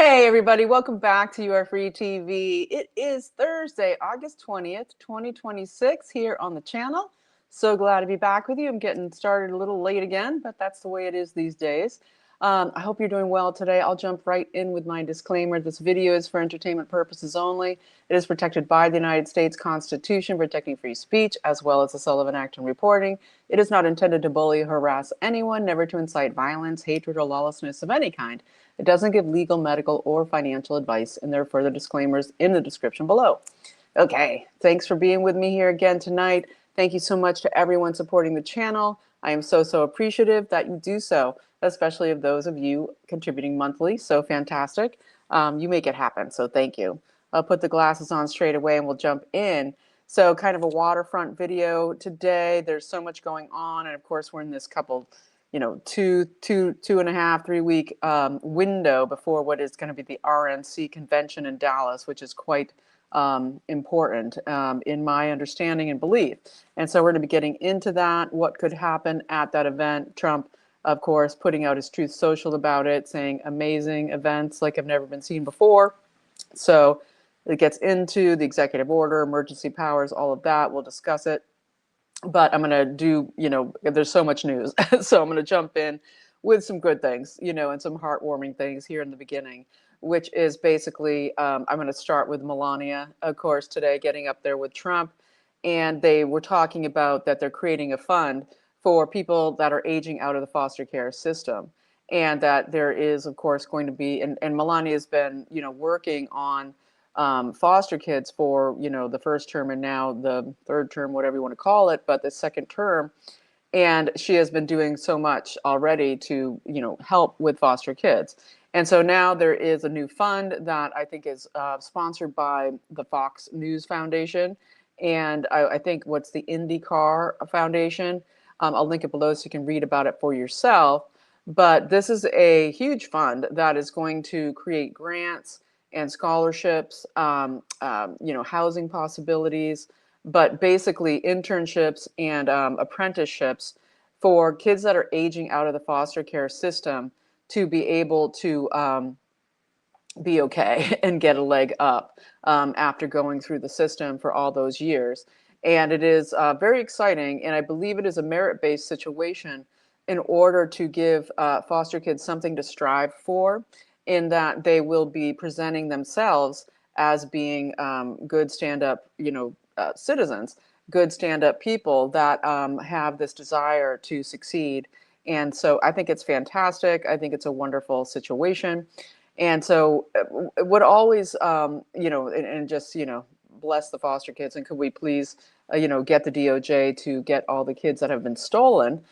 Hey everybody, welcome back to Your Free TV. It is Thursday, August 20th, 2026 here on the channel. So glad to be back with you. I'm getting started a little late again, but that's the way it is these days. I hope you're doing well today. I'll jump right in with my disclaimer. This video is for entertainment purposes only. It is protected by the United States Constitution, protecting free speech, as well as the Sullivan Act and reporting. It is not intended to bully or harass anyone, never to incite violence, hatred, or lawlessness of any kind. It doesn't give legal, medical, or financial advice, and there are further disclaimers in the description below. Okay, thanks for being with me here again tonight. Thank you so much to everyone supporting the channel. I am so appreciative that you do so, especially of those of you contributing monthly. So fantastic. You make it happen, so thank you. I'll put the glasses on straight away and we'll jump in. So kind of a waterfront video today. There's so much going on, and of course we're in this couple, two and a half, 3 week window before what is going to be the RNC Convention in Dallas, which is quite important in my understanding and belief. And so we're going to be getting into that, what could happen at that event. Trump, of course, putting out his Truth Social about it, saying amazing events like I've never been seen before. So it gets into the executive order, emergency powers, all of that. We'll discuss it. But I'm going to do, there's so much news. So I'm going to jump in with some good things, and some heartwarming things here in the beginning, which is basically, I'm going to start with Melania, of course, today getting up there with Trump. And they were talking about that they're creating a fund for people that are aging out of the foster care system. And that there is, of course, going to be, and Melania has been, working on foster kids for, the first term and now the third term, whatever you want to call it, but the second term. And she has been doing so much already to, help with foster kids. And so now there is a new fund that I think is sponsored by the Fox News Foundation. And I think what's the IndyCar Foundation. I'll link it below so you can read about it for yourself. But this is a huge fund that is going to create grants and scholarships, housing possibilities, but basically internships and apprenticeships for kids that are aging out of the foster care system to be able to be okay and get a leg up after going through the system for all those years. And it is very exciting, and I believe it is a merit-based situation in order to give foster kids something to strive for, in that they will be presenting themselves as being good stand-up, citizens, good stand-up people that have this desire to succeed. And so I think it's fantastic. I think it's a wonderful situation. And so would always, and just, bless the foster kids. And could we please, get the DOJ to get all the kids that have been stolen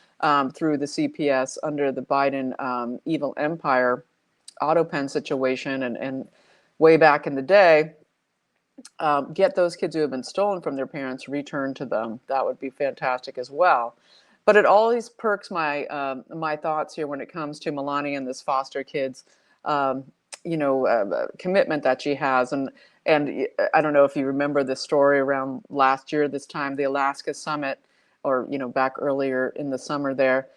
through the CPS under the Biden evil empire auto pen situation and way back in the day, get those kids who have been stolen from their parents returned to them. That would be fantastic as well. But it always perks my my thoughts here when it comes to Melania and this foster kids, commitment that she has. And I don't know if you remember this story around last year, this time, the Alaska summit, or, back earlier in the summer there,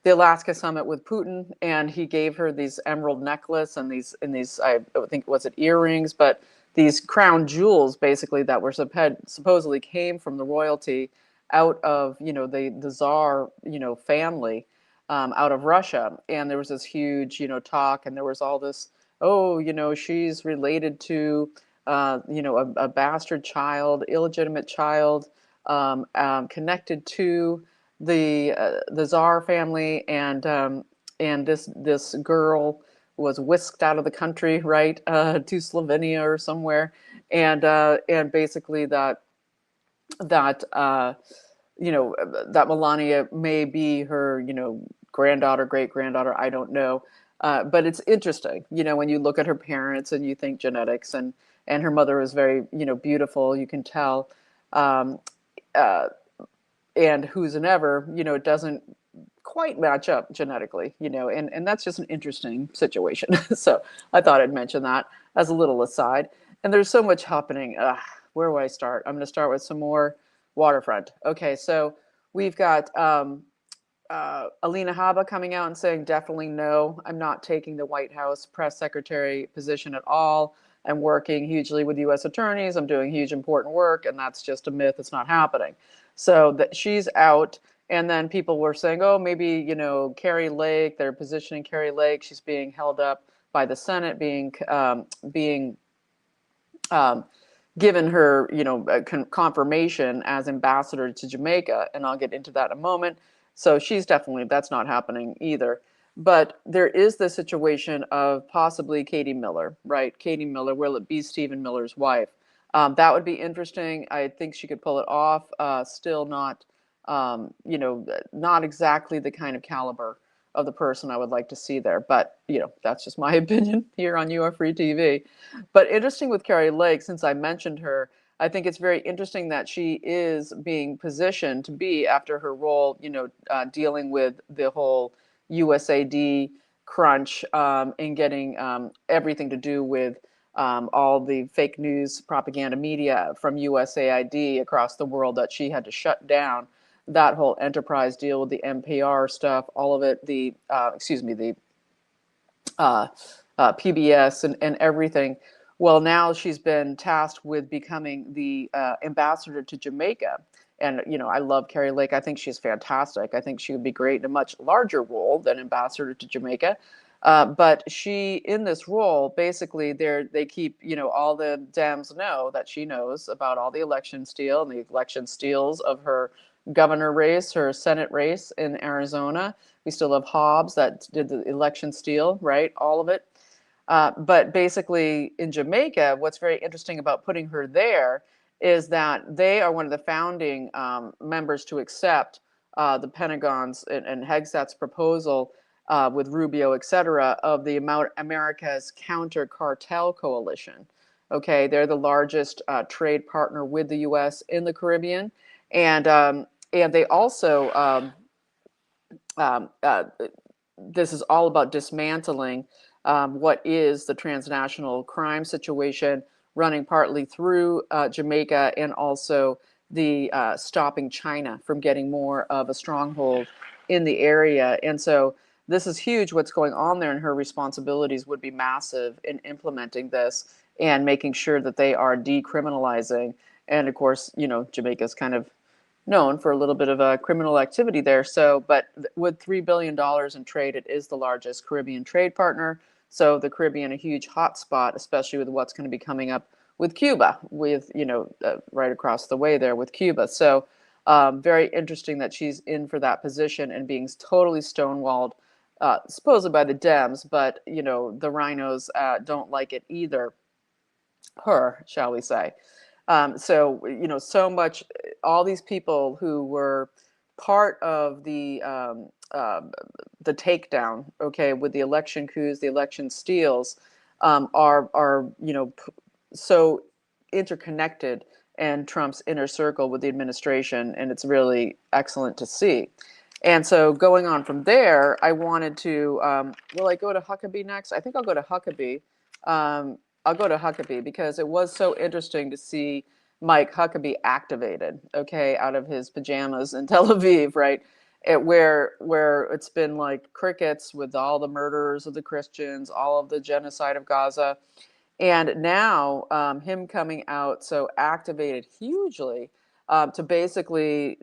the Alaska summit with Putin, and he gave her these emerald necklace and these, I think, was it earrings, but these crown jewels basically that were supposedly came from the royalty out of, the Tsar, family out of Russia. And there was this huge, talk, and there was all this, oh, she's related to, a bastard child, illegitimate child, connected to the Tsar family, and this girl was whisked out of the country, right, to Slovenia or somewhere, and basically that that Melania may be her, granddaughter, great granddaughter, I don't know, but it's interesting, when you look at her parents and you think genetics, and her mother is very, beautiful, you can tell. And who's and ever, it doesn't quite match up genetically, and that's just an interesting situation. So I thought I'd mention that as a little aside. And there's so much happening. Where would I start? I'm going to start with some more waterfront. Okay, so we've got Alina Habba coming out and saying, definitely no, I'm not taking the White House press secretary position at all. I'm working hugely with U.S. attorneys. I'm doing huge important work, and that's just a myth. It's not happening. So that she's out. And then people were saying, oh, maybe, you know, Carrie Lake, they're positioning Carrie Lake. She's being held up by the Senate, being given her, you know, confirmation as ambassador to Jamaica. And I'll get into that in a moment. So she's definitely, that's not happening either. But there is the situation of possibly Katie Miller, right? Katie Miller, will it be Stephen Miller's wife? That would be interesting. I think she could pull it off. Still not, you know, not exactly the kind of caliber of the person I would like to see there. But, you know, that's just my opinion here on You Are Free TV. But interesting with Carrie Lake, since I mentioned her, I think it's very interesting that she is being positioned to be, after her role, you know, dealing with the whole USAD crunch and getting everything to do with all the fake news propaganda media from USAID across the world that she had to shut down. That whole enterprise deal with the NPR stuff, all of it, the PBS and everything. Well, now she's been tasked with becoming the ambassador to Jamaica. And, you know, I love Carrie Lake. I think she's fantastic. I think she would be great in a much larger role than ambassador to Jamaica. But she, in this role, basically, they keep, you know, all the Dems know that she knows about all the election steal and the election steals of her governor race, her Senate race in Arizona. We still have Hobbs that did the election steal, right? All of it. But basically, in Jamaica, what's very interesting about putting her there is that they are one of the founding members to accept the Pentagon's and Hegseth's proposal with Rubio, et cetera, of the America's Counter Cartel Coalition. Okay, they're the largest trade partner with the U.S. in the Caribbean, and they also this is all about dismantling what is the transnational crime situation, running partly through Jamaica, and also the stopping China from getting more of a stronghold in the area. And so this is huge what's going on there, and her responsibilities would be massive in implementing this and making sure that they are decriminalizing. And of course, you know, Jamaica's kind of known for a little bit of a criminal activity there. So, but with $3 billion in trade, it is the largest Caribbean trade partner. So the Caribbean, a huge hotspot, especially with what's going to be coming up with Cuba, with, you know, right across the way there with Cuba. So very interesting that she's in for that position and being totally stonewalled, supposedly by the Dems, but, you know, the rhinos don't like it either. Her, shall we say. So, you know, so much, all these people who were part of the takedown, okay, with the election coups, the election steals, are, you know, so interconnected and Trump's inner circle with the administration. And it's really excellent to see. And so going on from there, I wanted to, will I go to Huckabee next? I think I'll go to Huckabee. I'll go to Huckabee because it was so interesting to see Mike Huckabee activated, okay, out of his pajamas in Tel Aviv, right? Where it's been like crickets with all the murders of the Christians, all of the genocide of Gaza. And now him coming out so activated hugely to basically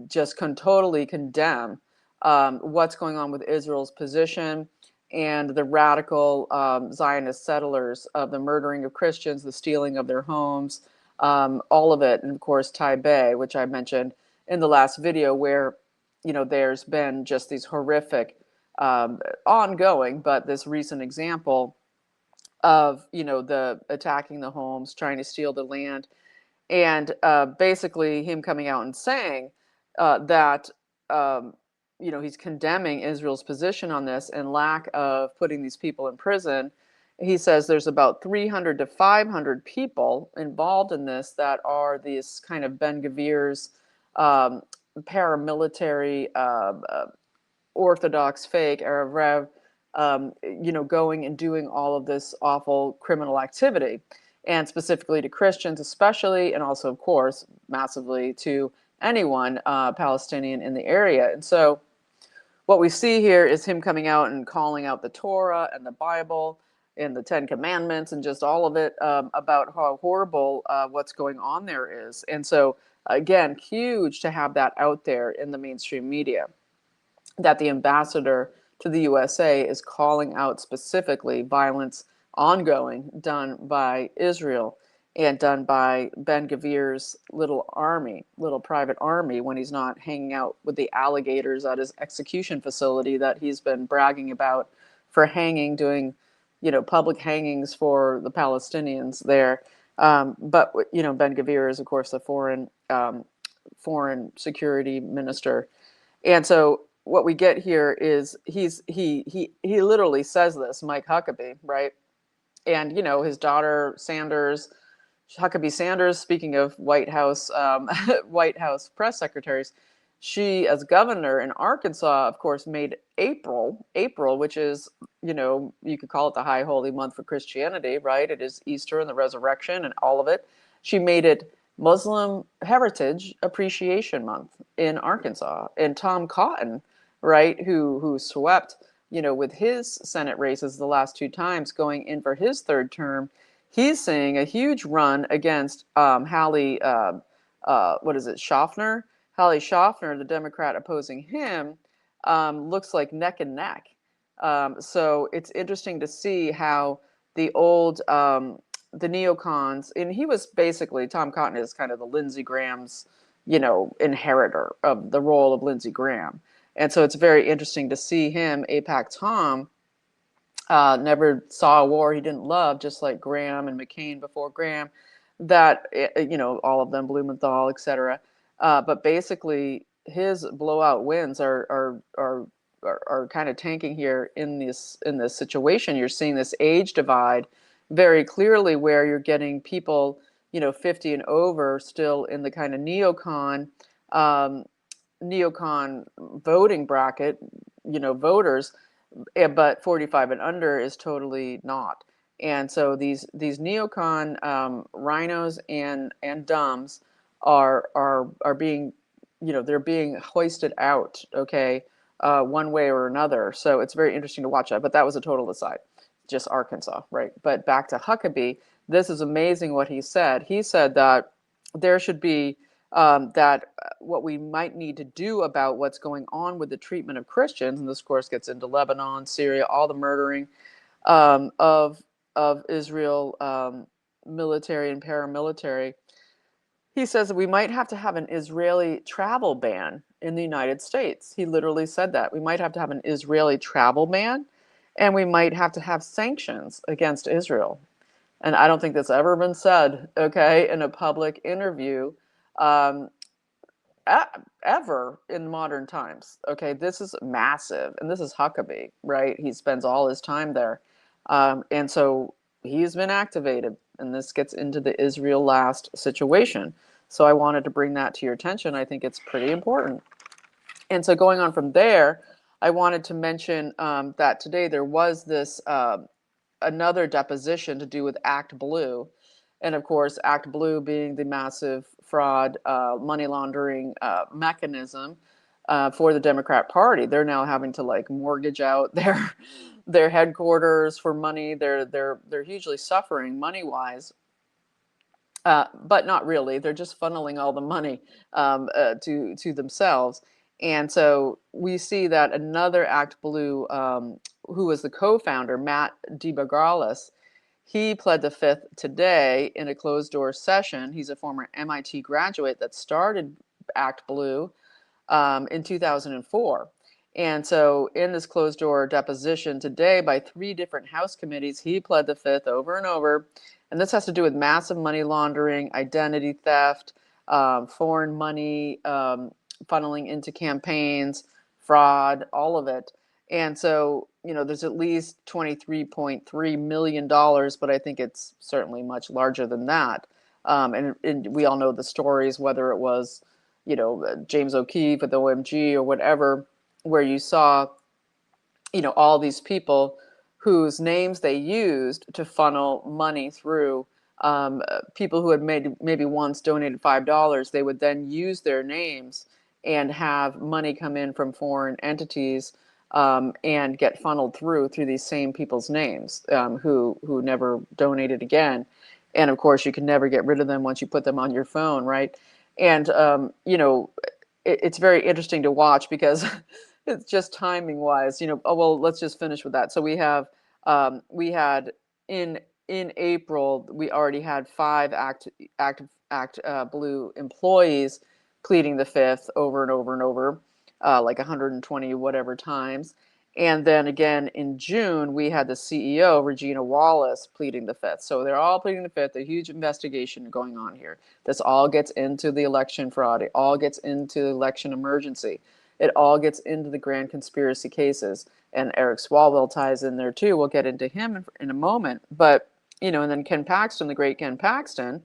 just totally condemn what's going on with Israel's position and the radical Zionist settlers of the murdering of Christians, the stealing of their homes, all of it. And of course, Taipei, which I mentioned in the last video, where, you know, there's been just these horrific ongoing, but this recent example of, you know, the attacking the homes, trying to steal the land, and basically him coming out and saying that you know, he's condemning Israel's position on this and lack of putting these people in prison. He says there's about 300 to 500 people involved in this that are these kind of Ben Gvir's paramilitary Orthodox fake Arab Rev, you know, going and doing all of this awful criminal activity, and specifically to Christians especially, and also, of course, massively to anyone Palestinian in the area. And so what we see here is him coming out and calling out the Torah and the Bible and the Ten Commandments and just all of it, about how horrible what's going on there is. And so, again, huge to have that out there in the mainstream media, that the ambassador to the USA is calling out specifically violence ongoing done by Israel and done by Ben-Gvir's little private army, when he's not hanging out with the alligators at his execution facility that he's been bragging about for hanging, doing, public hangings for the Palestinians there. But Ben-Gvir is, of course, the foreign security minister. And so what we get here is he literally says this, Mike Huckabee, right? And his daughter Huckabee Sanders, speaking of White House White House press secretaries, she, as governor in Arkansas, of course, made April, which is, you could call it the high holy month for Christianity, right? It is Easter and the resurrection and all of it. She made it Muslim Heritage Appreciation Month in Arkansas. And Tom Cotton, right, who swept, with his Senate races the last two times, going in for his third term, he's seeing a huge run against Hallie, Schaffner? Hallie Schaffner, the Democrat opposing him, looks like neck and neck. So it's interesting to see how the old, the neocons, and he was basically, Tom Cotton is kind of the Lindsey Graham's, inheritor of the role of Lindsey Graham. And so it's very interesting to see him, AIPAC Tom, never saw a war he didn't love, just like Graham and McCain before Graham, that, all of them, Blumenthal, etc. But basically, his blowout wins are kind of tanking here in this situation. You're seeing this age divide very clearly, where you're getting people, 50 and over, still in the kind of neocon voting bracket, voters, but 45 and under is totally not. And so these neocon rhinos and dumbs are being, they're being hoisted out, okay, one way or another. So it's very interesting to watch that. But that was a total aside, just Arkansas, right? But back to Huckabee, this is amazing what he said. He said that there should be what we might need to do about what's going on with the treatment of Christians, and this, of course, gets into Lebanon, Syria, all the murdering of Israel, military and paramilitary. He says that we might have to have an Israeli travel ban in the United States. He literally said that. We might have to have an Israeli travel ban, and we might have to have sanctions against Israel. And I don't think that's ever been said, okay, in a public interview ever in modern times. Okay, this is massive. And this is Huckabee, right? He spends all his time there. And so he's been activated. And this gets into the Israel last situation. So I wanted to bring that to your attention. I think it's pretty important. And so going on from there, I wanted to mention that today there was this another deposition to do with Act Blue. And of course, Act Blue being the massive fraud, money laundering mechanism for the Democrat Party. They're now having to mortgage out their headquarters for money. They're hugely suffering money-wise, but not really. They're just funneling all the money to themselves. And so we see that another Act Blue, who was the co-founder, Matt DeBargalis, he pled the fifth today in a closed-door session. He's a former MIT graduate that started Act Blue in 2004. And so in this closed-door deposition today by 3 different House committees, he pled the fifth over and over. And this has to do with massive money laundering, identity theft, foreign money funneling into campaigns, fraud, all of it. And so, there's at least $23.3 million, but I think it's certainly much larger than that. And we all know the stories, whether it was, James O'Keefe with OMG or whatever, where you saw, all these people whose names they used to funnel money through. People who had maybe once donated $5, they would then use their names and have money come in from foreign entities and get funneled through these same people's names who never donated again. And of course, you can never get rid of them once you put them on your phone, right? And you know, it's very interesting to watch because it's just timing wise. You know, oh well, let's just finish with that. So we had in April we already had 5 Act Blue employees pleading the fifth over and over and over, like 120 whatever times. And then again in June, we had the CEO, Regina Wallace, pleading the fifth. So they're all pleading the fifth, a huge investigation going on here. This all gets into the election fraud. It all gets into election emergency. It all gets into the grand conspiracy cases. And Eric Swalwell ties in there too. We'll get into him in a moment. But, you know, and then Ken Paxton, the great Ken Paxton,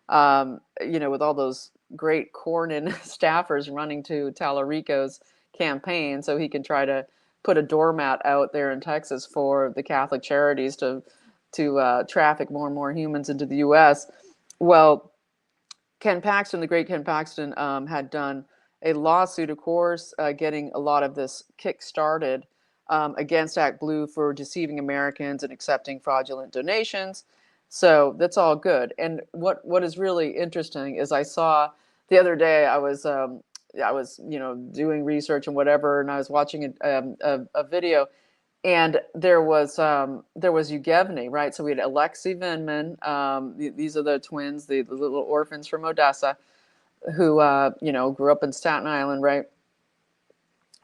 you know, with all those great Cornyn staffers running to Tallarico's campaign so he can try to put a doormat out there in Texas for the Catholic Charities to traffic more and more humans into the U.S. Well, Ken Paxton, the great Ken Paxton, had done a lawsuit, of course, getting a lot of this kick-started against Act Blue for deceiving Americans and accepting fraudulent donations. So that's all good. And what is really interesting is I saw the other day I was you know doing research and whatever, and I was watching a video, and there was Yevgeny, right? So we had Alexei Vindman. These are the twins, the little orphans from Odessa, who you know grew up in Staten Island, right?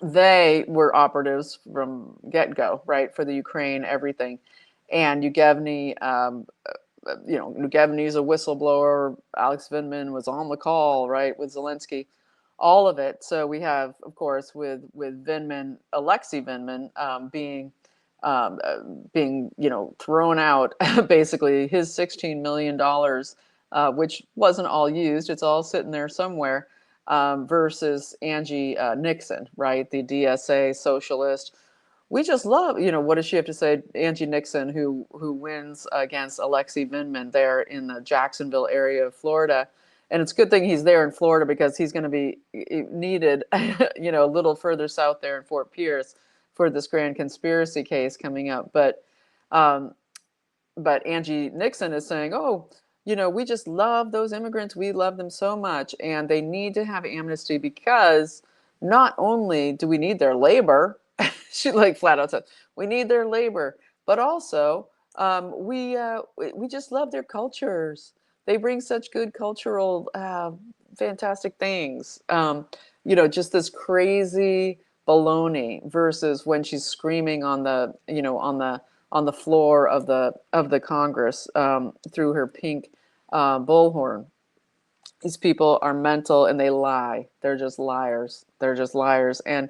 They were operatives from get-go, right, for the Ukraine, everything. And Yevgeny, you know, Yevgeny's a whistleblower. Alex Vindman was on the call, right, with Zelensky, all of it. So we have, of course, with Vindman, Alexei Vindman being, you know, thrown out basically his $16 million, which wasn't all used. It's all sitting there somewhere. Versus Angie Nixon, right? The DSA socialist. We just love, you know, what does she have to say? Angie Nixon, who wins against Alexei Vindman there in the Jacksonville area of Florida. And it's a good thing he's there in Florida because he's going to be needed, you know, a little further south there in Fort Pierce for this grand conspiracy case coming up. But Angie Nixon is saying, oh, you know, we just love those immigrants. We love them so much. And they need to have amnesty because not only do we need their labor, she like flat out said, we need their labor, but also we just love their cultures. They bring such good cultural, fantastic things. You know, just this crazy baloney versus when she's screaming on the, you know, on the floor of the Congress through her pink bullhorn. These people are mental and they lie. They're just liars. They're just liars. And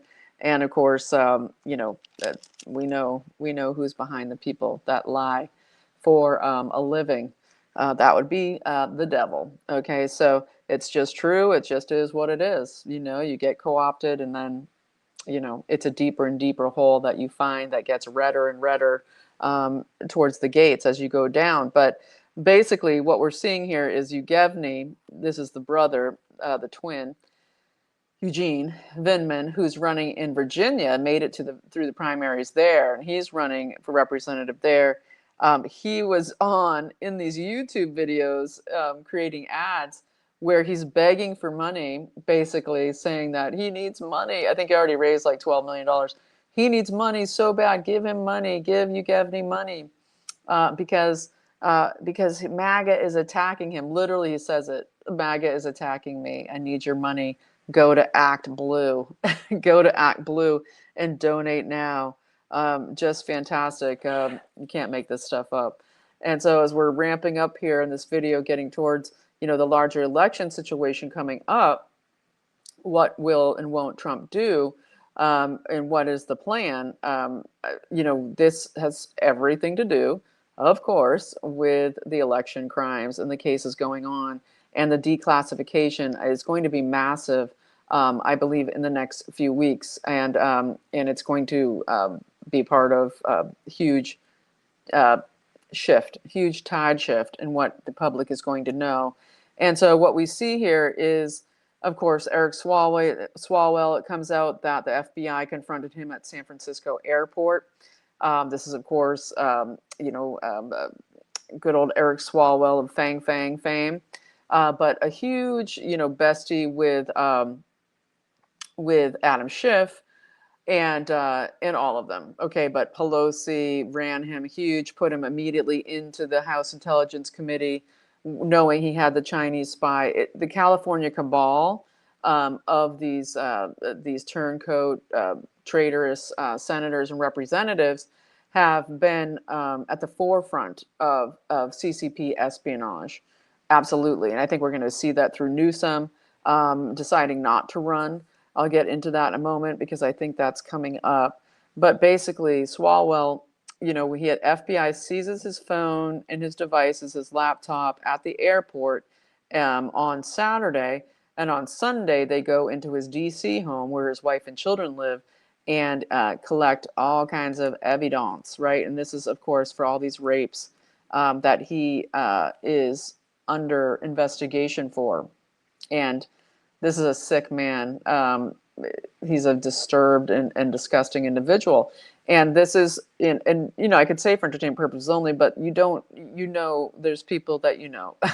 of course, you know, we know who's behind the people that lie for a living. That would be the devil. Okay, so it's just true. It just is what it is. You know, you get co-opted, and then, you know, it's a deeper and deeper hole that you find that gets redder and redder towards the gates as you go down. But basically, what we're seeing here is Yevgeny. This is the brother, the twin. Eugene Vindman, who's running in Virginia, made it through the primaries there, and he's running for representative there. He was on in these YouTube videos creating ads where he's begging for money, basically saying that he needs money. I think he already raised like $12 million. He needs money so bad. Give him money. Give Yevgeny money because MAGA is attacking him. Literally, he says it. MAGA is attacking me. I need your money. Go to Act Blue. Go to Act Blue and donate now. Just fantastic. You can't make this stuff up. And so as we're ramping up here in this video, getting towards, you know, the larger election situation coming up, what will and won't Trump do? And what is the plan? You know, this has everything to do, of course, with the election crimes and the cases going on. And the declassification is going to be massive, I believe, in the next few weeks. And it's going to be part of a huge shift, huge tide shift in what the public is going to know. And so what we see here is Of course, Eric Swalwell, it comes out that the FBI confronted him at San Francisco airport. This is, of course, good old Eric Swalwell of Fang Fang fame, but a huge, bestie with Adam Schiff and all of them. Okay, but Pelosi ran him huge, put him immediately into the House Intelligence Committee, knowing he had the Chinese spy. The California cabal of these turncoat traitorous senators and representatives have been at the forefront of CCP espionage. Absolutely, and I think we're going to see that through Newsom deciding not to run. I'll get into that in a moment because I think that's coming up. But basically, Swalwell, he had FBI seizes his phone and his devices, his laptop at the airport on Saturday. And on Sunday, they go into his DC home where his wife and children live and collect all kinds of evidence, right? And this is, of course, for all these rapes that he is under investigation for. And this is a sick man. He's a disturbed and disgusting individual. And this is, I could say for entertainment purposes only, but there's people that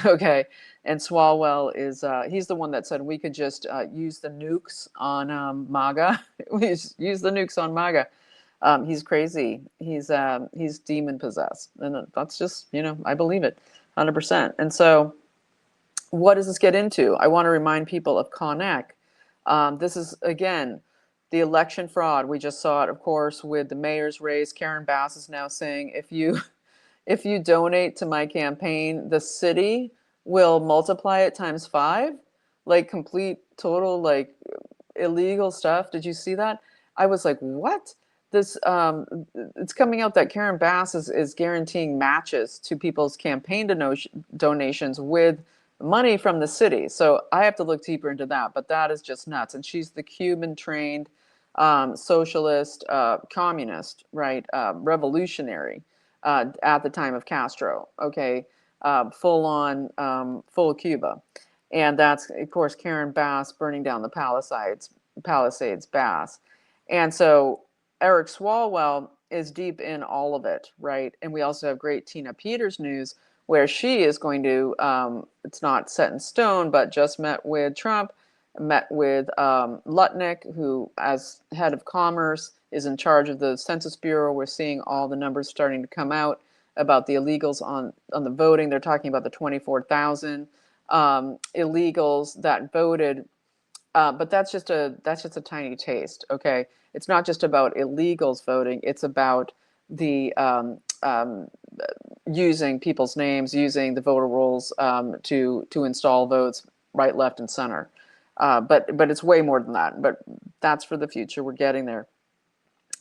okay. And Swalwell is, he's the one that said we could just use the nukes on MAGA. We just use the nukes on MAGA. He's crazy. He's demon possessed. And that's just, I believe it 100%. And so, what does this get into? I want to remind people of Konnech. This is, again, the election fraud. We just saw it, of course, with the mayor's race. Karen Bass is now saying, if you donate to my campaign, the city will multiply it times 5. Like complete, total, like illegal stuff. Did you see that? I was like, what? This it's coming out that Karen Bass is guaranteeing matches to people's campaign donations with money from the city. So I have to look deeper into that, but that is just nuts. And she's the Cuban-trained socialist, communist, right? Revolutionary at the time of Castro. Okay, full Cuba, and that's of course Karen Bass burning down the Palisades Bass, and so Eric Swalwell is deep in all of it, right? And we also have great Tina Peters news, where she is going to, it's not set in stone, but just met with Trump, met with Lutnick, who, as head of commerce, is in charge of the Census Bureau. We're seeing all the numbers starting to come out about the illegals on the voting. They're talking about the 24,000 illegals that voted, but that's just a tiny taste. Okay, it's not just about illegals voting. It's about the using people's names, using the voter rolls to install votes right, left, and center. But it's way more than that. But that's for the future. We're getting there.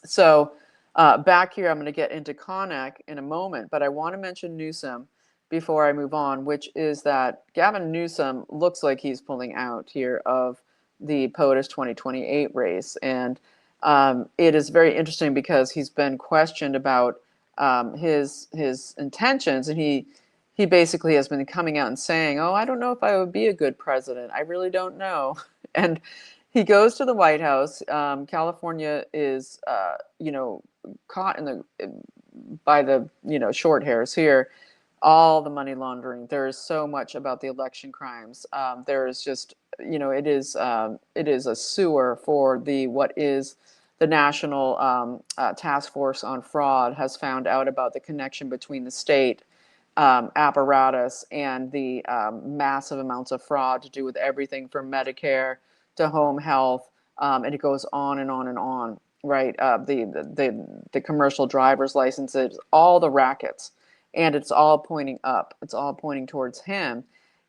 So back here, I'm going to get into Konnech in a moment, but I want to mention Newsom before I move on, which is that Gavin Newsom looks like he's pulling out here of the POTUS 2028 race. And it is very interesting because he's been questioned about his intentions, and he basically has been coming out and saying, "Oh, I don't know if I would be a good president. I really don't know." And he goes to the White House. California is, caught by the short hairs here. All the money laundering. There is so much about the election crimes. There is just, it is a sewer for what is the National Task Force on Fraud has found out about the connection between the state apparatus and the massive amounts of fraud to do with everything from Medicare to home health, and it goes on and on and on. Right, the commercial driver's licenses, all the rackets, and it's all pointing up. It's all pointing towards him.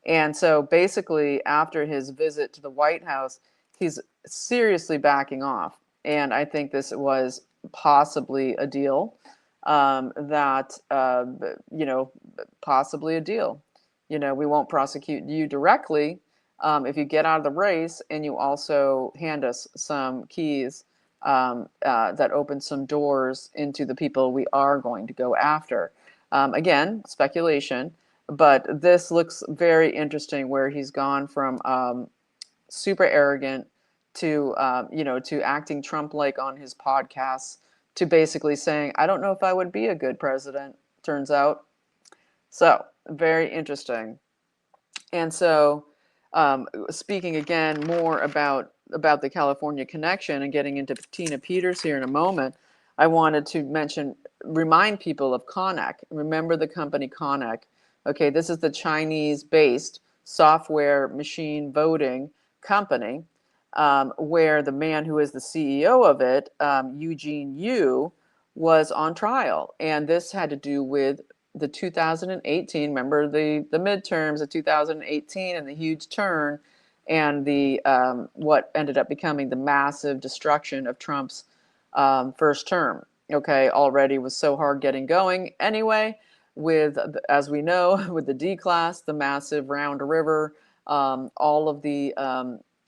And so basically, after his visit to the White House, he's seriously backing off. And I think this was possibly a deal possibly a deal. We won't prosecute you directly if you get out of the race and you also hand us some keys that open some doors into the people we are going to go after. Again, speculation, but this looks very interesting where he's gone from super arrogant, to to acting Trump-like on his podcasts, to basically saying, I don't know if I would be a good president, turns out. So very interesting. And so, speaking again more about the California connection and getting into Tina Peters here in a moment, I wanted to remind people of Konnech. Remember the company Konnech. Okay, this is the Chinese-based software machine voting company, where the man who is the CEO of it, Eugene Yu, was on trial. And this had to do with the 2018, remember the midterms of 2018 and the huge turn, and the what ended up becoming the massive destruction of Trump's first term. Okay, already was so hard getting going anyway, with, as we know, with the Declas, the massive Round River, all of the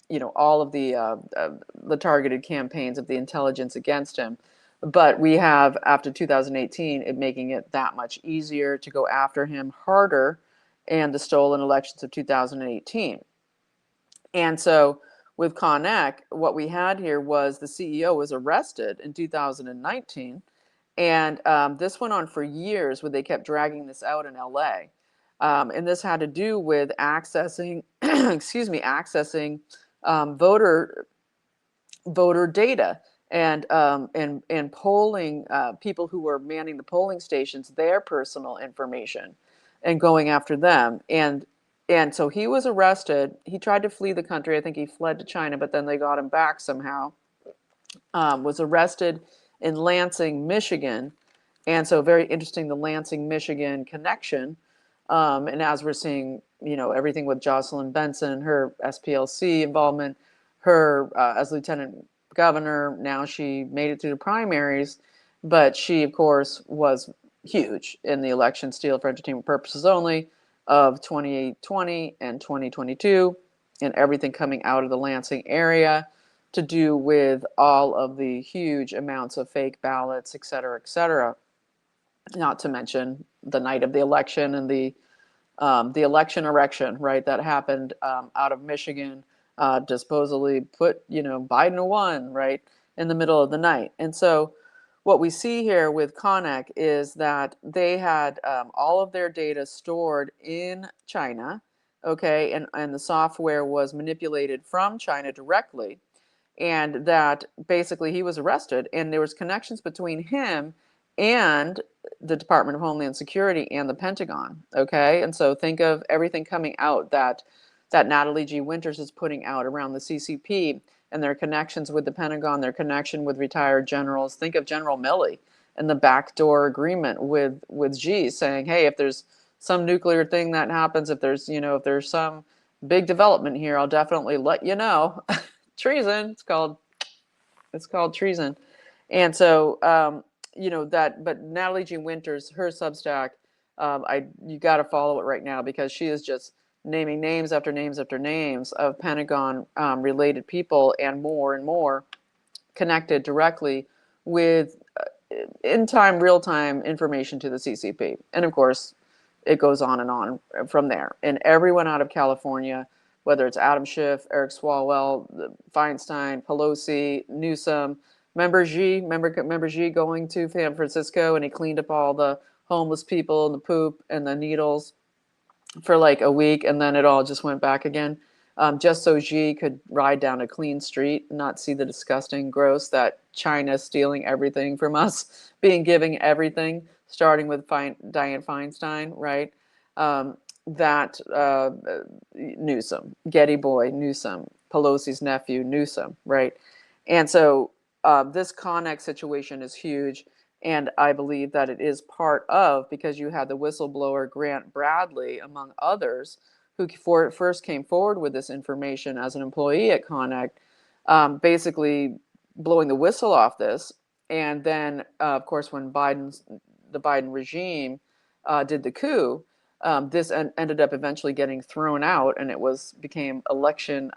the targeted campaigns of the intelligence against him. But we have, after 2018, it making it that much easier to go after him harder, and the stolen elections of 2018. And so with Konnech, what we had here was the CEO was arrested in 2019. And this went on for years, where they kept dragging this out in LA. And this had to do with accessing, accessing voter data, and polling people who were manning the polling stations, their personal information, and going after them. And so he was arrested. He tried to flee the country. I think he fled to China, but then they got him back somehow. Was arrested in Lansing, Michigan. And so very interesting, the Lansing, Michigan connection. And as we're seeing, everything with Jocelyn Benson, her SPLC involvement, her as lieutenant governor, now she made it through the primaries, but she, of course, was huge in the election steal for entertainment purposes only of 2020 and 2022, and everything coming out of the Lansing area to do with all of the huge amounts of fake ballots, et cetera, et cetera. Not to mention the night of the election and the election erection, right, that happened out of Michigan, supposedly put, Biden won, right, in the middle of the night. And so what we see here with Konnech is that they had all of their data stored in China, okay, and the software was manipulated from China directly, and that basically he was arrested, and there was connections between him and the Department of Homeland Security and the Pentagon, okay? And so think of everything coming out that Natalie G. Winters is putting out around the CCP, and their connections with the Pentagon, their connection with retired generals. Think of General Milley and the backdoor agreement with Xi, saying, hey, if there's some nuclear thing that happens, if there's some big development here, I'll definitely let you know. Treason. It's called treason. And so but Natalie G. Winters, her Substack, you got to follow it right now, because she is just naming names after names after names of Pentagon related people, and more connected directly with in time, real time information to the CCP. And of course, it goes on and on from there. And everyone out of California, whether it's Adam Schiff, Eric Swalwell, Feinstein, Pelosi, Newsom, remember Xi going to San Francisco, and he cleaned up all the homeless people and the poop and the needles for like a week, and then it all just went back again, just so Xi could ride down a clean street and not see the disgusting, gross that China's stealing everything from us, giving everything, starting with Dianne Feinstein, right? Newsom, Getty boy, Newsom, Pelosi's nephew, Newsom, right? And so this Konnech situation is huge. And I believe that it is part of, because you had the whistleblower Grant Bradley, among others, who first came forward with this information as an employee at Konnech, basically blowing the whistle off this. And then, of course, when the Biden regime did the coup, this ended up eventually getting thrown out, and it became election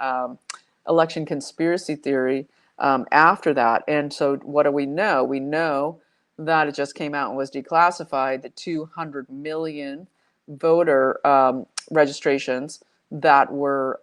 conspiracy theory after that. And so what do we know? We know that it just came out and was declassified, the 200 million voter registrations that were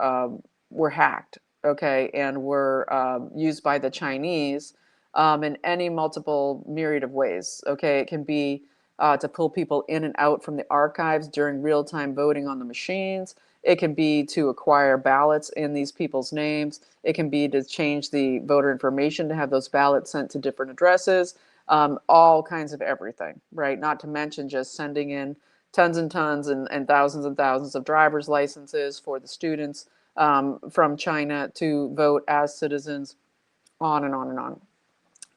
hacked. okay, and were used by the Chinese in any multiple myriad of ways. Okay, it can be to pull people in and out from the archives during real-time voting on the machines. It can be to acquire ballots in these people's names. It can be to change the voter information to have those ballots sent to different addresses. All kinds of everything, right? Not to mention just sending in tons and tons and thousands of driver's licenses for the students from China to vote as citizens, on and on and on.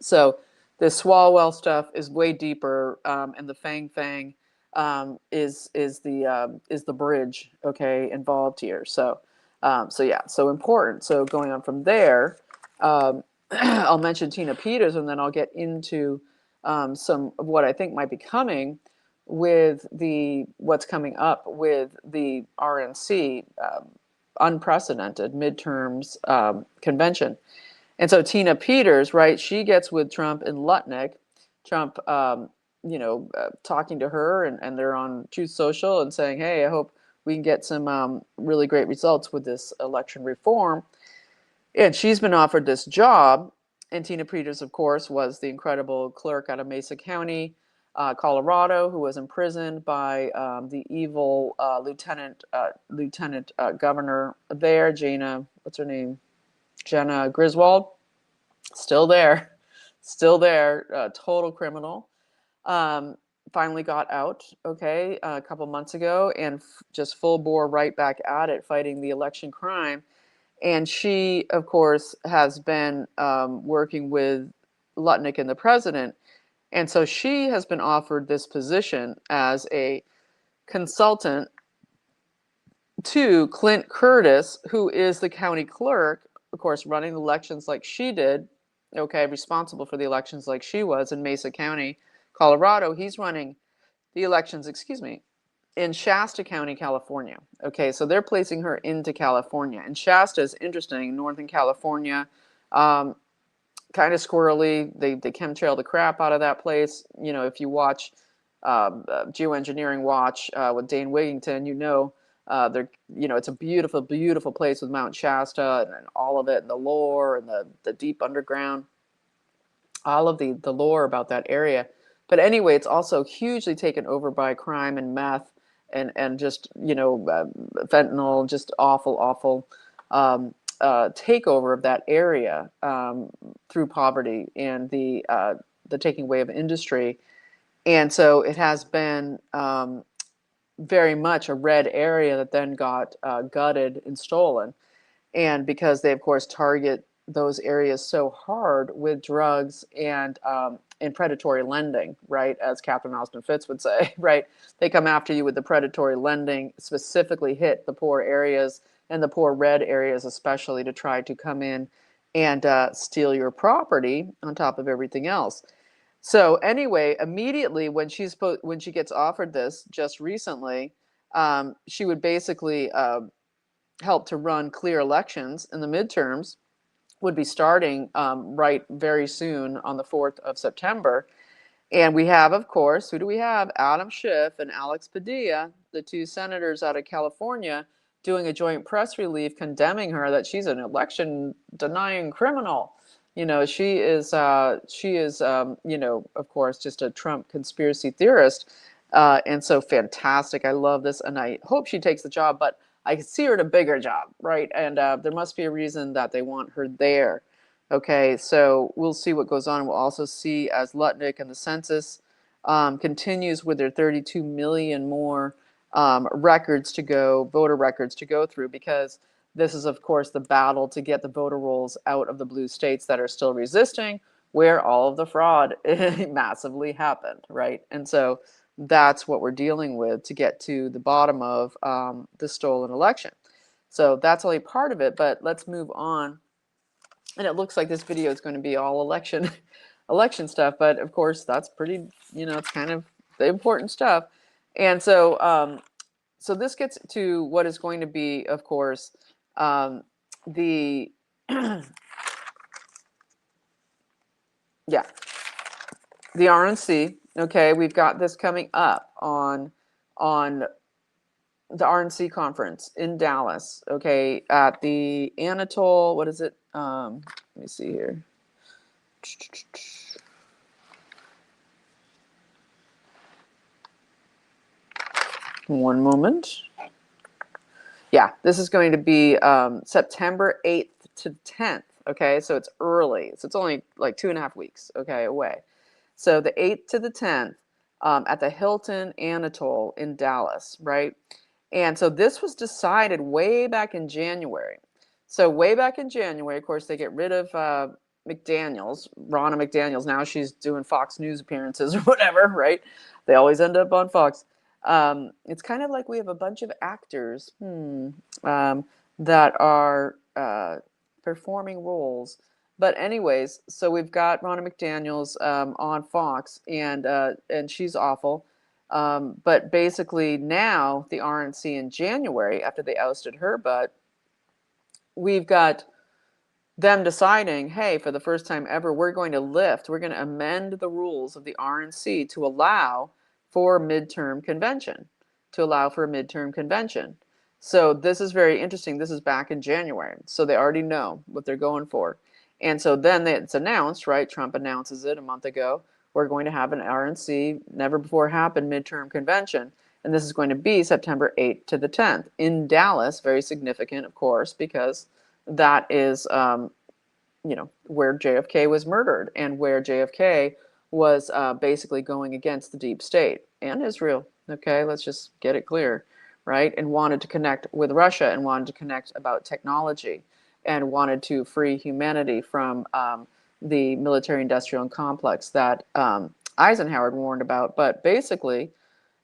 So this Swalwell stuff is way deeper, and the Fang Fang is the bridge, okay, involved here. So yeah, so important. So going on from there, I'll mention Tina Peters, and then I'll get into some of what I think might be coming with what's coming up with the RNC unprecedented midterms convention. And so Tina Peters, right, she gets with Trump and Lutnick. Trump, talking to her, and they're on Truth Social and saying, hey, I hope we can get some really great results with this election reform. And she's been offered this job. And Tina Peters, of course, was the incredible clerk out of Mesa County, Colorado, who was imprisoned by the evil lieutenant governor there, what's her name? Jenna Griswold. Still there, total criminal. Finally got out, okay, a couple months ago, and just full bore right back at it, fighting the election crime. And she, of course, has been working with Lutnick and the president. And so she has been offered this position as a consultant to Clint Curtis, who is the county clerk, of course, running the elections like she did, okay, responsible for the elections like she was in Mesa County, Colorado. He's running the elections, in Shasta County, California. Okay, so they're placing her into California. And Shasta is interesting, Northern California, kind of squirrely. They chemtrail the crap out of that place. You know, if you watch Geoengineering Watch with Dane Wigington, it's a beautiful place with Mount Shasta and all of it, and the lore and the deep underground, all of the lore about that area. But anyway, it's also hugely taken over by crime and meth and just fentanyl, just awful takeover of that area through poverty and the taking away of industry. And so it has been very much a red area that then got gutted and stolen. And because they, of course, target those areas so hard with drugs and predatory lending, right? As Catherine Austin Fitts would say, right? They come after you with the predatory lending, specifically hit the poor areas and the poor red areas, especially, to try to come in and steal your property on top of everything else. So anyway, immediately when she gets offered this just recently, she would basically help to run clear elections in the midterms, would be starting right very soon on the 4th of September. And we have, of course, who do we have? Adam Schiff and Alex Padilla, the two senators out of California, doing a joint press release condemning her that she's an election denying criminal. She is, of course, just a Trump conspiracy theorist. And so fantastic. I love this. And I hope she takes the job, but I see her at a bigger job, right? And there must be a reason that they want her there. Okay, so we'll see what goes on. We'll also see as Lutnick and the census continues with their 32 million more records to go, voter records to go through, because this is, of course, the battle to get the voter rolls out of the blue states that are still resisting, where all of the fraud massively happened, right? And so that's what we're dealing with to get to the bottom of the stolen election. So that's only part of it, but let's move on. And it looks like this video is going to be all election stuff, but of course that's pretty, it's kind of the important stuff. And so so this gets to what is going to be, of course, the yeah, the RNC. Okay, we've got this coming up on the RNC conference in Dallas, okay, at the Anatole, what is it? Let me see here. One moment. Yeah, this is going to be September 8th to 10th, okay? So it's early. So it's only like 2.5 weeks, okay, away. So the 8th to the 10th at the Hilton Anatole in Dallas, right? And so this was decided way back in January. So way back in January, of course, they get rid of McDaniels, Ronna McDaniels. Now she's doing Fox News appearances or whatever, right? They always end up on Fox. It's kind of like we have a bunch of actors that are performing roles. But anyways, so we've got Ronna McDaniels on Fox, and she's awful. But basically now the RNC in January, after they ousted her butt, we've got them deciding, hey, for the first time ever, we're going to amend the rules of the RNC to allow for midterm convention, So this is very interesting. This is back in January. So they already know what they're going for. And so then it's announced, right? Trump announces it a month ago. We're going to have an RNC, never before happened, midterm convention. And this is going to be September 8th to the 10th in Dallas. Very significant, of course, because that is, where JFK was murdered and where JFK was basically going against the deep state and Israel. Okay, let's just get it clear, right? And wanted to connect with Russia and wanted to connect about technology and wanted to free humanity from the military-industrial complex that Eisenhower warned about. But basically,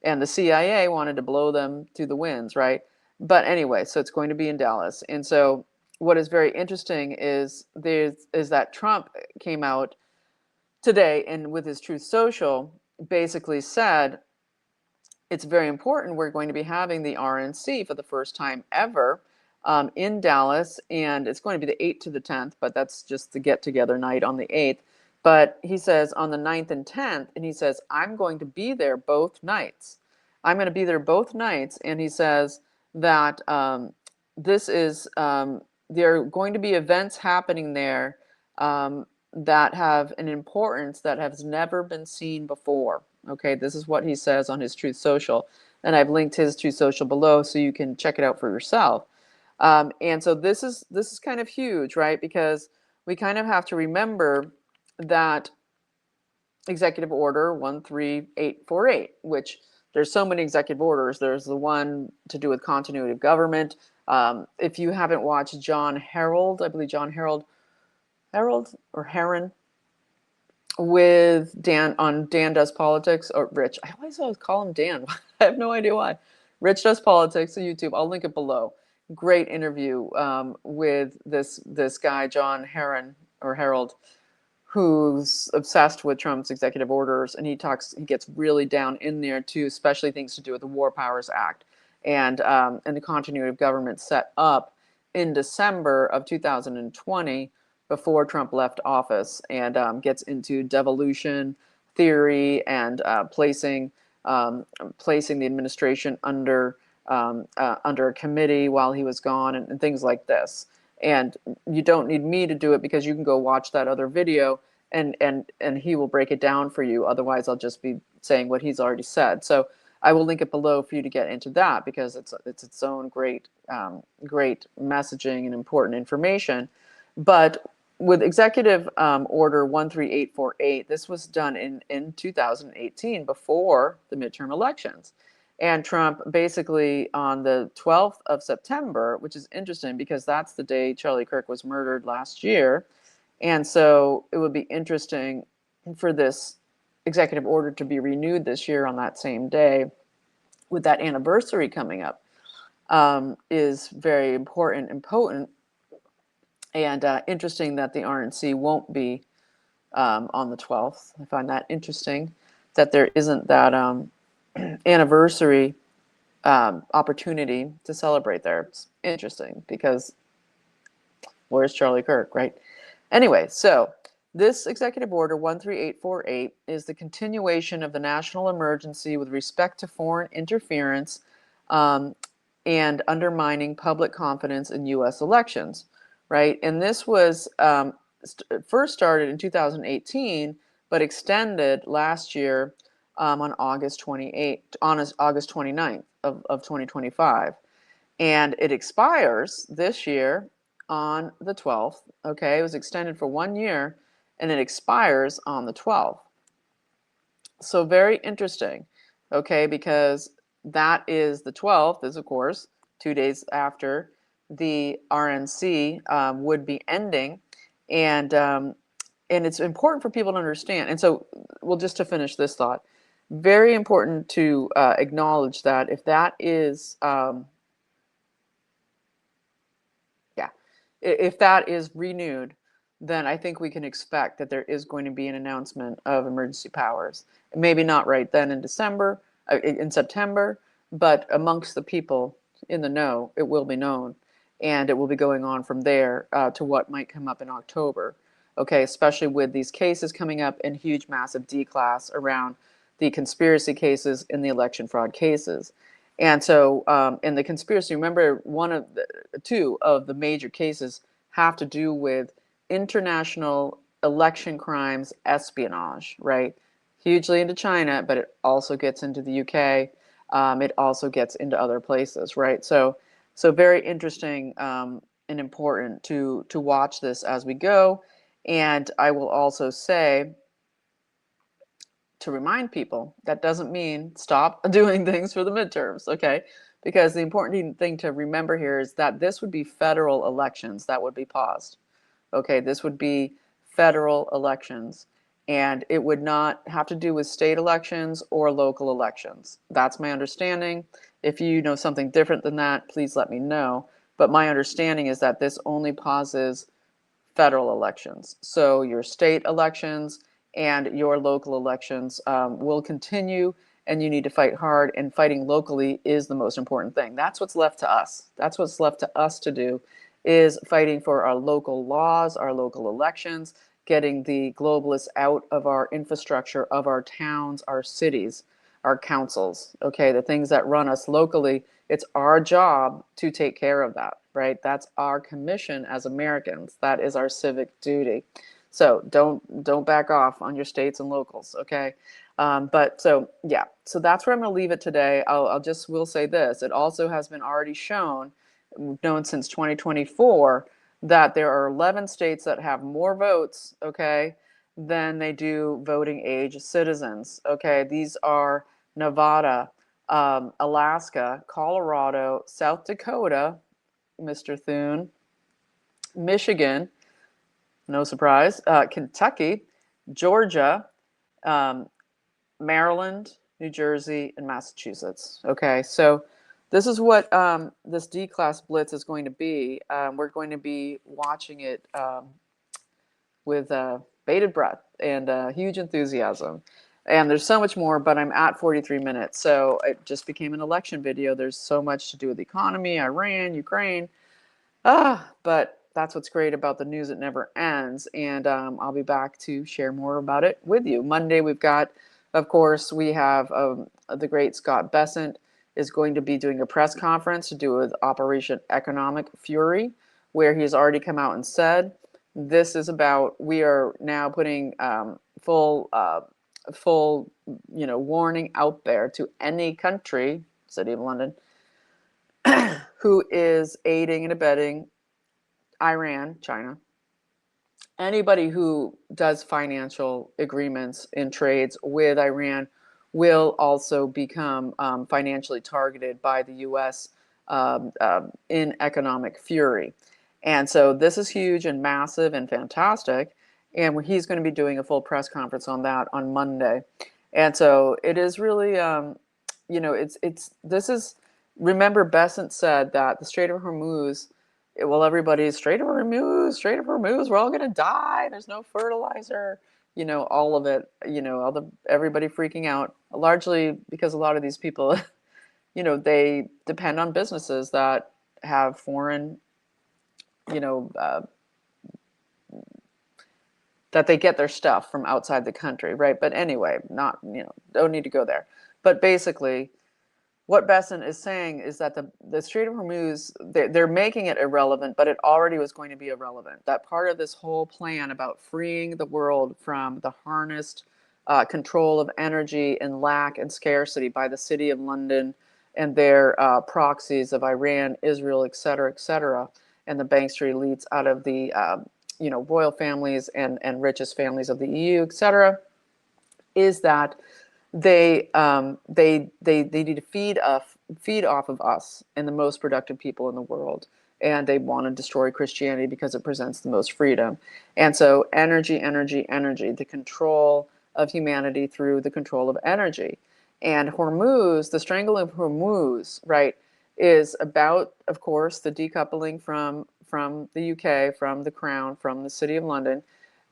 and the CIA wanted to blow them to the winds, right? But anyway, so it's going to be in Dallas. And so what is very interesting is that Trump came out today and with his Truth Social basically said it's very important. We're going to be having the RNC for the first time ever in Dallas, and it's going to be the 8th to the 10th, but that's just the get-together night on the 8th. But he says on the 9th and 10th, and he says, I'm going to be there both nights. I'm going to be there both nights, and he says that this is, there are going to be events happening there that have an importance that has never been seen before. Okay, this is what he says on his Truth Social, and I've linked his Truth Social below so you can check it out for yourself. And so this is kind of huge, right? Because we kind of have to remember that Executive Order 13848, which there's so many executive orders. There's the one to do with continuity of government. If you haven't watched John Harold, I believe John Harold or Heron with Dan on Dan Does Politics, or Rich. I always call him Dan. I have no idea why. Rich Does Politics on YouTube. I'll link it below. Great interview with this guy, John Heron or Harold, who's obsessed with Trump's executive orders, and he gets really down in there too, especially things to do with the War Powers Act and the continuity of government set up in December of 2020 before Trump left office, and gets into devolution theory and placing the administration under a committee while he was gone and things like this. And you don't need me to do it because you can go watch that other video and he will break it down for you. Otherwise, I'll just be saying what he's already said. So I will link it below for you to get into that because it's its own great messaging and important information. But with Executive Order 13848, this was done in 2018 before the midterm elections. And Trump basically on the 12th of September, which is interesting because that's the day Charlie Kirk was murdered last year. And so it would be interesting for this executive order to be renewed this year on that same day with that anniversary coming up is very important and potent. And interesting that the RNC won't be on the 12th. I find that interesting that there isn't that anniversary opportunity to celebrate there. It's interesting because where's Charlie Kirk, right? Anyway, so this Executive Order 13848 is the continuation of the national emergency with respect to foreign interference and undermining public confidence in U.S. elections, right? And this was first started in 2018, but extended last year on August 29th of 2025. And it expires this year on the 12th. Okay, it was extended for 1 year and it expires on the 12th. So very interesting, okay, because that is the 12th is, of course, 2 days after the RNC would be ending. And it's important for people to understand. And so, well, just to finish this thought, very important to acknowledge that if that is, if that is renewed, then I think we can expect that there is going to be an announcement of emergency powers. Maybe not right then in December, in September, but amongst the people in the know, it will be known. And it will be going on from there to what might come up in October. Okay, especially with these cases coming up and huge, massive Declas around the conspiracy cases and the election fraud cases. And so in the conspiracy, remember, two of the major cases have to do with international election crimes espionage, right? Hugely into China, but it also gets into the UK. It also gets into other places, right? So very interesting and important to watch this as we go. And I will also say, to remind people, that doesn't mean stop doing things for the midterms, okay? Because the important thing to remember here is that this would be federal elections that would be paused, okay? This would be federal elections, and it would not have to do with state elections or local elections. That's my understanding. If you know something different than that, please let me know. But my understanding is that this only pauses federal elections. So your state elections and your local elections will continue, and you need to fight hard, and fighting locally is the most important thing. That's what's left to us. That's what's left to us to do, is fighting for our local laws, our local elections, getting the globalists out of our infrastructure, of our towns, our cities, our councils, okay, the things that run us locally. It's our job to take care of that, right? That's our commission as Americans. That is our civic duty. So don't back off on your states and locals, okay? But so yeah, so that's where I'm going to leave it today. Will say this: it also has been already shown, known since 2024, that there are 11 states that have more votes, okay, than they do voting age citizens. Okay, these are Nevada, Alaska, Colorado, South Dakota, Mr. Thune, Michigan, no surprise, Kentucky, Georgia, Maryland, New Jersey, and Massachusetts. Okay, so this is what this Declas Blitz is going to be. We're going to be watching it with bated breath and huge enthusiasm. And there's so much more, but I'm at 43 minutes. So it just became an election video. There's so much to do with the economy, Iran, Ukraine. But that's what's great about the news. It never ends. And I'll be back to share more about it with you. Monday, we've got, of course, we have the great Scott Bessent is going to be doing a press conference to do with Operation Economic Fury, where he's already come out and said, this is about, we are now putting full warning out there to any country, City of London, who is aiding and abetting Iran, China, anybody who does financial agreements and trades with Iran will also become financially targeted by the U.S. In economic fury. And so this is huge and massive and fantastic. And he's going to be doing a full press conference on that on Monday. And so it is really, remember Bessent said that the Strait of Hormuz, well, everybody's Strait of Hormuz, we're all going to die. There's no fertilizer, all of it, everybody freaking out, largely because a lot of these people, they depend on businesses that have foreign, that they get their stuff from outside the country, right? But anyway, don't need to go there. But basically, what Besson is saying is that the Strait of Hormuz, they're making it irrelevant, but it already was going to be irrelevant. That part of this whole plan about freeing the world from the harnessed control of energy and lack and scarcity by the City of London and their proxies of Iran, Israel, et cetera, and the bankster elites out of the royal families and richest families of the EU, et cetera, is that they need to feed off of us and the most productive people in the world, and they want to destroy Christianity because it presents the most freedom. And so energy, the control of humanity through the control of energy. And Hormuz, the Strangle of Hormuz, right, is about, of course, the decoupling from the UK, from the Crown, from the City of London,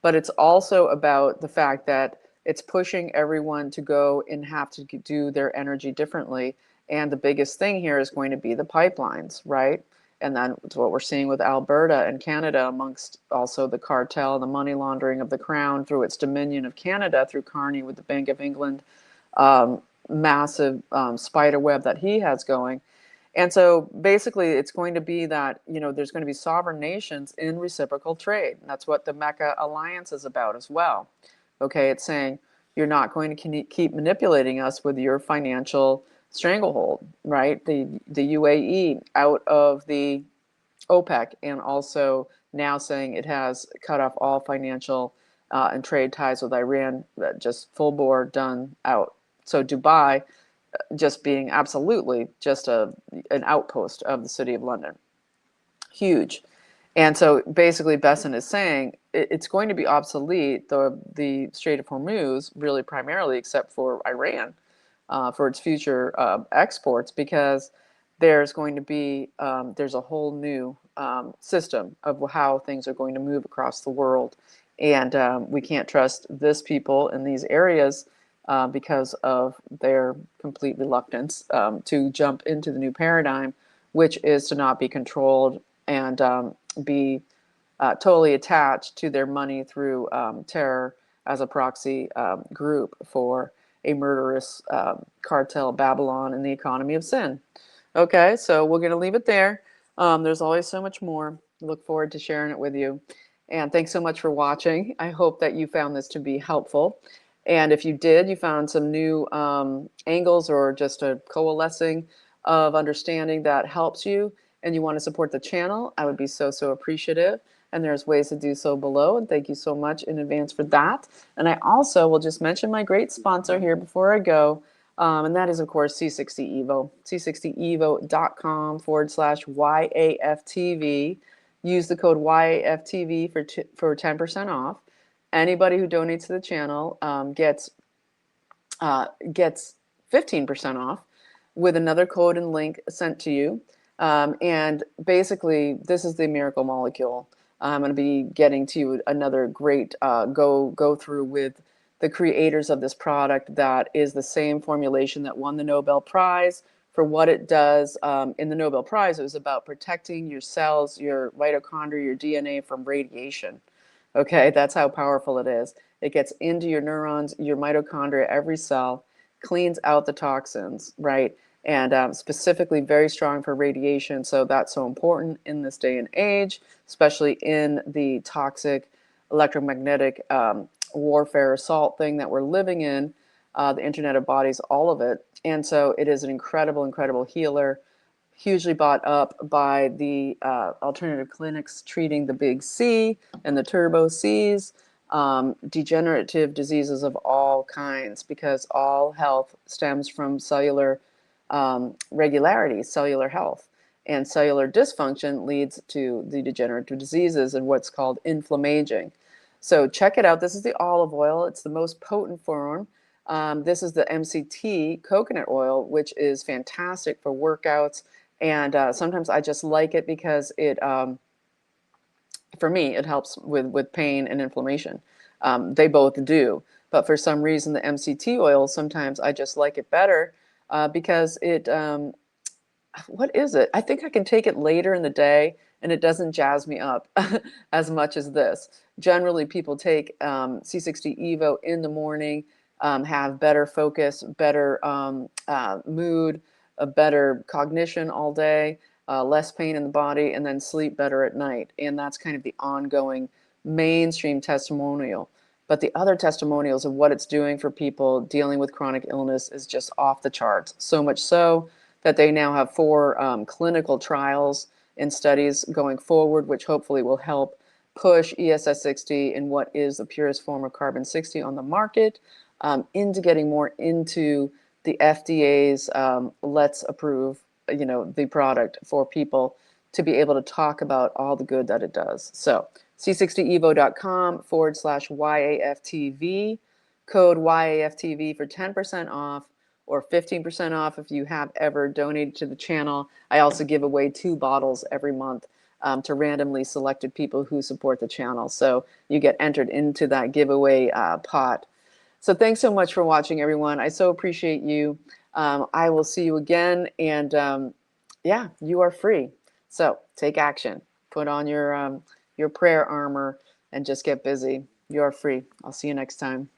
but it's also about the fact that it's pushing everyone to go and have to do their energy differently. And the biggest thing here is going to be the pipelines, right? And then it's what we're seeing with Alberta and Canada, amongst also the cartel, the money laundering of the Crown through its dominion of Canada, through Carney with the Bank of England, massive spider web that he has going. And so basically it's going to be that, there's going to be sovereign nations in reciprocal trade. And that's what the Mecca Alliance is about as well. Okay, it's saying you're not going to keep manipulating us with your financial stranglehold, right? The UAE out of the OPEC, and also now saying it has cut off all financial and trade ties with Iran, just full bore, done, out. So Dubai just being absolutely just an outpost of the City of London. Huge. And so basically Besson is saying it's going to be obsolete, the Strait of Hormuz, really primarily, except for Iran, for its future exports, because there's going to be, there's a whole new system of how things are going to move across the world. And we can't trust this people in these areas because of their complete reluctance to jump into the new paradigm, which is to not be controlled and be totally attached to their money through terror as a proxy group for a murderous cartel Babylon and the economy of sin. Okay, so we're going to leave it there. There's always so much more. Look forward to sharing it with you. And thanks so much for watching. I hope that you found this to be helpful. And if you did, you found some new angles or just a coalescing of understanding that helps you, and you want to support the channel, I would be so appreciative. And there's ways to do so below. And thank you so much in advance for that. And I also will just mention my great sponsor here before I go. And that is, of course, C60 Evo, c60evo.com/YAFTV. Use the code YAFTV for 10% off. Anybody who donates to the channel gets 15% off with another code and link sent to you. And basically, this is the miracle molecule. I'm going to be getting to you another great go through with the creators of this product that is the same formulation that won the Nobel Prize for what it does. In the Nobel Prize, it was about protecting your cells, your mitochondria, your DNA from radiation. Okay, that's how powerful it is. It gets into your neurons, your mitochondria, every cell, cleans out the toxins, right? And specifically very strong for radiation. So that's so important in this day and age, especially in the toxic electromagnetic warfare assault thing that we're living in, the Internet of Bodies, all of it. And so it is an incredible healer, hugely bought up by the alternative clinics treating the big C and the turbo Cs, degenerative diseases of all kinds, because all health stems from cellular regularity, cellular health, and cellular dysfunction leads to the degenerative diseases and what's called inflammaging. So check it out. This is the olive oil. It's the most potent form. This is the MCT coconut oil, which is fantastic for workouts. And sometimes I just like it because it, for me, it helps with pain and inflammation. They both do. But for some reason, the MCT oil, sometimes I just like it better because it, what is it? I think I can take it later in the day and it doesn't jazz me up as much as this. Generally, people take C60 Evo in the morning, have better focus, better mood, a better cognition all day, less pain in the body, and then sleep better at night. And that's kind of the ongoing mainstream testimonial. But the other testimonials of what it's doing for people dealing with chronic illness is just off the charts. So much so that they now have 4 clinical trials and studies going forward, which hopefully will help push ESS60 in what is the purest form of carbon-60 on the market, into getting more into the FDA's let's approve, the product for people to be able to talk about all the good that it does. So c60evo.com/YAFTV, code YAFTV for 10% off or 15% off if you have ever donated to the channel. I also give away 2 bottles every month to randomly selected people who support the channel. So you get entered into that giveaway pot. So thanks so much for watching, everyone. I so appreciate you. I will see you again. And yeah, you are free. So take action. Put on your prayer armor and just get busy. You are free. I'll see you next time.